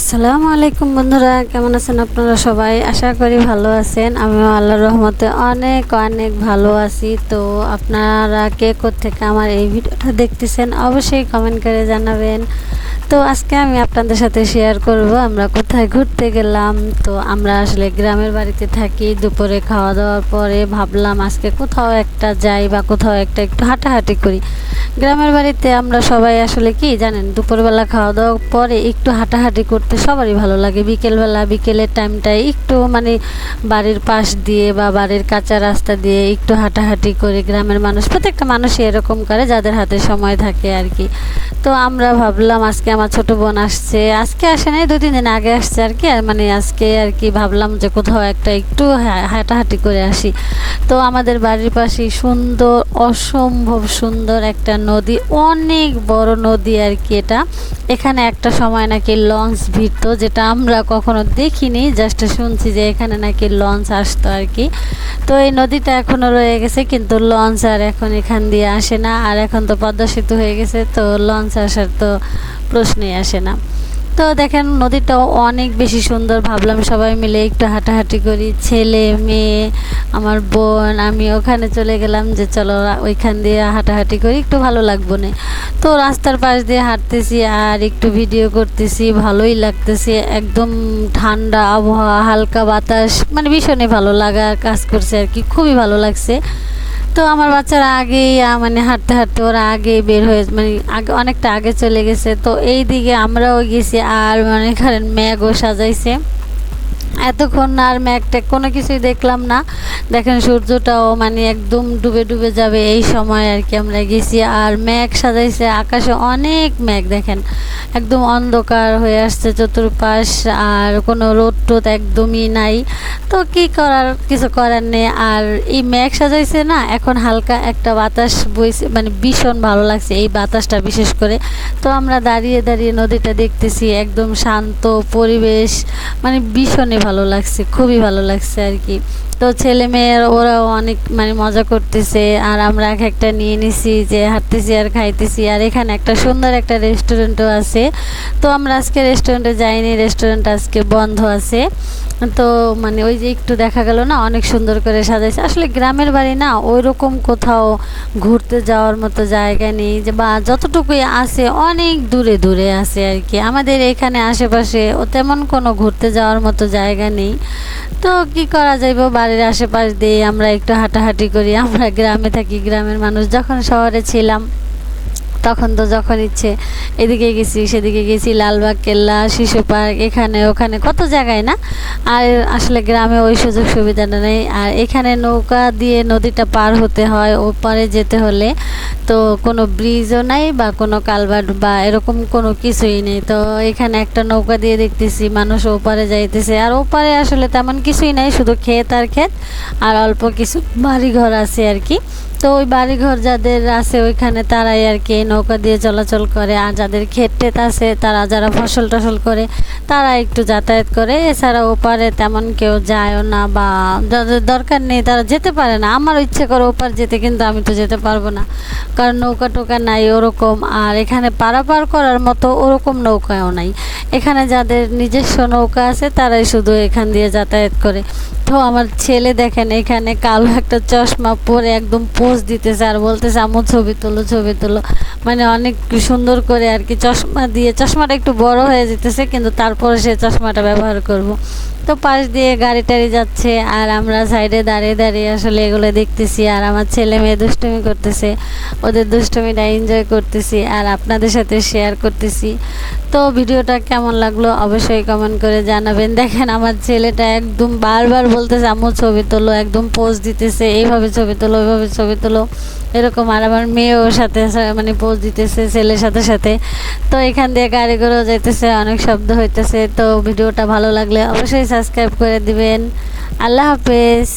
আসসালামু আলাইকুম বন্ধুরা, কেমন আছেন আপনারা সবাই? আশা করি ভালো আছেন। আমিও আল্লাহর রহমতে অনেক অনেক ভালো আছি। তো আপনারা কে কোত্থেকে আমার এই ভিডিওটা দেখতেছেন অবশ্যই কমেন্ট করে জানাবেন। তো আজকে আমি আপনাদের সাথে শেয়ার করব আমরা কোথায় ঘুরতে গেলাম। তো আমরা আসলে গ্রামের বাড়িতে থাকি। দুপুরে খাওয়া দাওয়ার পরে ভাবলাম আজকে কোথাও একটা যাই বা কোথাও একটা একটু হাঁটাহাঁটি করি। গ্রামের বাড়িতে আমরা সবাই আসলে কি জানেন, দুপুরবেলা খাওয়া দাওয়ার পরে একটু হাঁটাহাঁটি করতে সবারই ভালো লাগে। বিকেলের টাইমটায় একটু বাড়ির পাশ দিয়ে বা বাড়ির কাঁচা রাস্তা দিয়ে একটু হাঁটাহাঁটি করে গ্রামের মানুষ, প্রত্যেকটা মানুষই এরকম করে যাদের হাতে সময় থাকে আর কি। তো আমরা ভাবলাম আজকে আমার ছোট বোন আসছে, আজকে আসে নাই, 2-3 দিন আগে আসছে আর কি। আজকে আর কি ভাবলাম যে কোথাও একটা একটু হাঁটাহাঁটি করে আসি। তো আমাদের বাড়ির পাশেই সুন্দর, অসম্ভব সুন্দর একটা নদী, অনেক বড় নদী আর কি এটা। এখানে একটা সময় নাকি লঞ্চ ভিড়তো, যেটা আমরা কখনো দেখিনি, জাস্ট শুনছি যে এখানে নাকি লঞ্চ আসতো আর কি। তো এই নদীটা এখনও রয়ে গেছে, কিন্তু লঞ্চ আর এখন এখান দিয়ে আসে না। আর এখন তো পদ্মা সেতু হয়ে গেছে, তো লঞ্চ আসার তো প্রশ্নই আসে না। তো দেখেন নদীটাও অনেক বেশি সুন্দর। ভাবলাম সবাই মিলে একটু হাঁটাহাঁটি করি, ছেলে মেয়ে, আমার বোন, আমি ওখানে চলে গেলাম যে চলো ওইখান দিয়ে হাঁটাহাঁটি করি, একটু ভালো লাগবো না। তো রাস্তার পাশ দিয়ে হাঁটতেছি আর একটু ভিডিও করতেছি, ভালোই লাগতেছে। একদম ঠান্ডা আবহাওয়া, হালকা বাতাস, ভীষণই ভালো লাগার কাজ করছে আর কি, খুবই ভালো লাগছে। তো আমার বাচ্চারা আগেই হাঁটতে হাঁটতে ওরা আগেই বের হয়ে আগে অনেকটা আগে চলে গেছে। তো এই দিকে আমরাও গেছি, আর করেন মেঘও সাজাইছে। এতক্ষণ আর ম্যাঘটা কোনো কিছুই দেখলাম না। দেখেন সূর্যটাও একদম ডুবে ডুবে যাবে এই সময় আর কি আমরা গেছি। আর মেঘ সাজাইছে, আকাশে অনেক মেঘ, দেখেন একদম অন্ধকার হয়ে আসছে চতুর্পাশ, আর কোনো রোদ টোদ একদমই নাই। তো কি করার, কিছু করার নেই। আর এই মেঘ সাজাইছে না, এখন হালকা একটা বাতাস বইছে, ভীষণ ভালো লাগছে এই বাতাসটা বিশেষ করে। তো আমরা দাঁড়িয়ে দাঁড়িয়ে নদীটা দেখতেছি, একদম শান্ত পরিবেশ, ভীষণই ভালো লাগছে, খুবই ভালো লাগছে আর কি। তো ছেলে মেয়ের ওরাও অনেক মজা করতেছে, আর আমরা এক একটা নিয়ে নিছি যে হাঁটতেছি আর খাইতেছি। আর এখানে একটা সুন্দর একটা রেস্টুরেন্টও আছে। তো আমরা আজকে রেস্টুরেন্টে যাইনি, রেস্টুরেন্ট আজকে বন্ধ আছে। তো ওই যে একটু দেখা গেল না, অনেক সুন্দর করে সাজাইছে। আসলে গ্রামের বাড়ি না, ওই রকম কোথাও ঘুরতে যাওয়ার মতো জায়গা নেই, যে বা যতটুকুই আছে অনেক দূরে দূরে আছে আর কি। আমাদের এখানে আশেপাশে ও তেমন কোনো ঘুরতে যাওয়ার মতো জায়গা নেই। তো কি করা যাইব, বাড়ির আশেপাশ দিয়ে আমরা একটু হাঁটাহাঁটি করি। আমরা গ্রামে থাকি, গ্রামের মানুষ। যখন শহরে ছিলাম তখন তো যখন ইচ্ছে এদিকে গেছি, সেদিকে গেছি, লালবাগ কেল্লা, শিশু পার্ক, এখানে ওখানে কত জায়গায় না। আর আসলে গ্রামে ওই সুযোগ সুবিধাটা নেই। আর এখানে নৌকা দিয়ে নদীটা পার হতে হয়, ওপারে যেতে হলে। তো কোনো ব্রিজও নাই বা কোনো কালভার্ট বা এরকম কোনো কিছুই নেই। তো এখানে একটা নৌকা দিয়ে দেখতেছি মানুষ ওপারে যাইতেছে। আর ওপারে আসলে তেমন কিছুই নাই, শুধু ক্ষেত আর ক্ষেত, আর অল্প কিছু বাড়িঘর আছে আর কি। তো ওই বাড়িঘর যাদের আছে ওইখানে তারাই আর কি নৌকা দিয়ে চলাচল করে। আর যাদের ক্ষেত টেত আছে, তারা যারা ফসল টসল করে, তারা একটু যাতায়াত করে। এছাড়া ওপারে তেমন কেউ যায়ও না, বা যাদের দরকার নেই তারা যেতে পারে না। আমার ইচ্ছে করে ওপার যেতে, কিন্তু আমি তো যেতে পারবো না, কারণ নৌকা টোকা নাই ওরকম। আর এখানে পারাপার করার মতো ওরকম নৌকাও নাই। এখানে যাদের নিজস্ব নৌকা আছে তারাই শুধু এখান দিয়ে যাতায়াত করে। তো আমার ছেলে দেখেন এখানে কালো একটা চশমা পরে একদম পোজ দিতেছে, আর বলতেছে আম্মু ছবি তোলো, ছবি তোলো। অনেক সুন্দর করে আর কি চশমা দিয়ে, চশমাটা একটু বড় হয়ে যেতেছে, কিন্তু তারপরে সে চশমাটা ব্যবহার করব। তো পাশ দিয়ে গাড়ি টাড়ি যাচ্ছে, আর আমরা সাইডে দাঁড়িয়ে দাঁড়িয়ে আসলে এগুলো দেখতেছি। আর আমার ছেলে মেয়ে দুষ্টুমি করতেছে, ওদের দুষ্টুমিটা এনজয় করতেছি আর আপনাদের সাথে শেয়ার করতেছি। তো ভিডিওটা কেমন লাগলো অবশ্যই কমেন্ট করে জানাবেন। দেখেন আমার ছেলেটা একদম বারবার বলতেছে আম্মু ছবি তোলো, একদম পোজ দিতেছে, এইভাবে ছবি তোলো, ওইভাবে ছবি তোলো, এরকম। আর আমার মেয়েও সাথে পোজ দিতেছে ছেলের সাথে সাথে। তো এখান দিয়ে গাড়ি ঘোড়াও যাইতেছে, অনেক শব্দ হইতেছে। তো ভিডিওটা ভালো লাগলে অবশ্যই সাবস্ক্রাইব করে দিবেন। আল্লাহ হাফেজ।